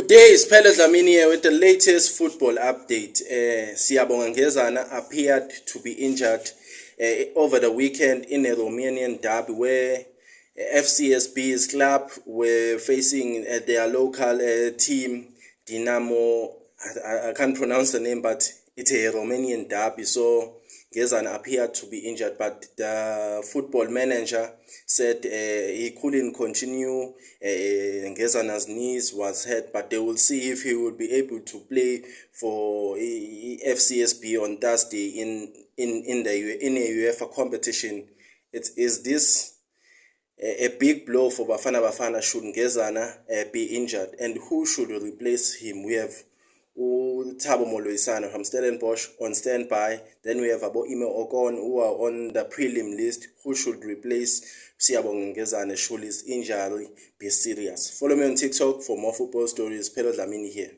Good day, it's Pele Dlamini here with the latest football update. Siyabonga Ngezana appeared to be injured over the weekend in a Romanian derby where FCSB's club were facing their local team, Dinamo. I can't pronounce the name, but it's a Romanian derby. So Ngezana appeared to be injured, but the football manager said he couldn't continue. Ngezana's knees was hurt, but they will see if he will be able to play for FCSB on Thursday in a UEFA competition. Is this a big blow for Bafana should Ngezana be injured, and who should replace him? We have Thabo Moloisana from Stellenbosch on standby. Then we have Abo Ime Okon who are on the prelim list. Who should replace Siyabonga Ngezana should his injury be serious? Follow me on TikTok for more football stories. Pele Dlamini here.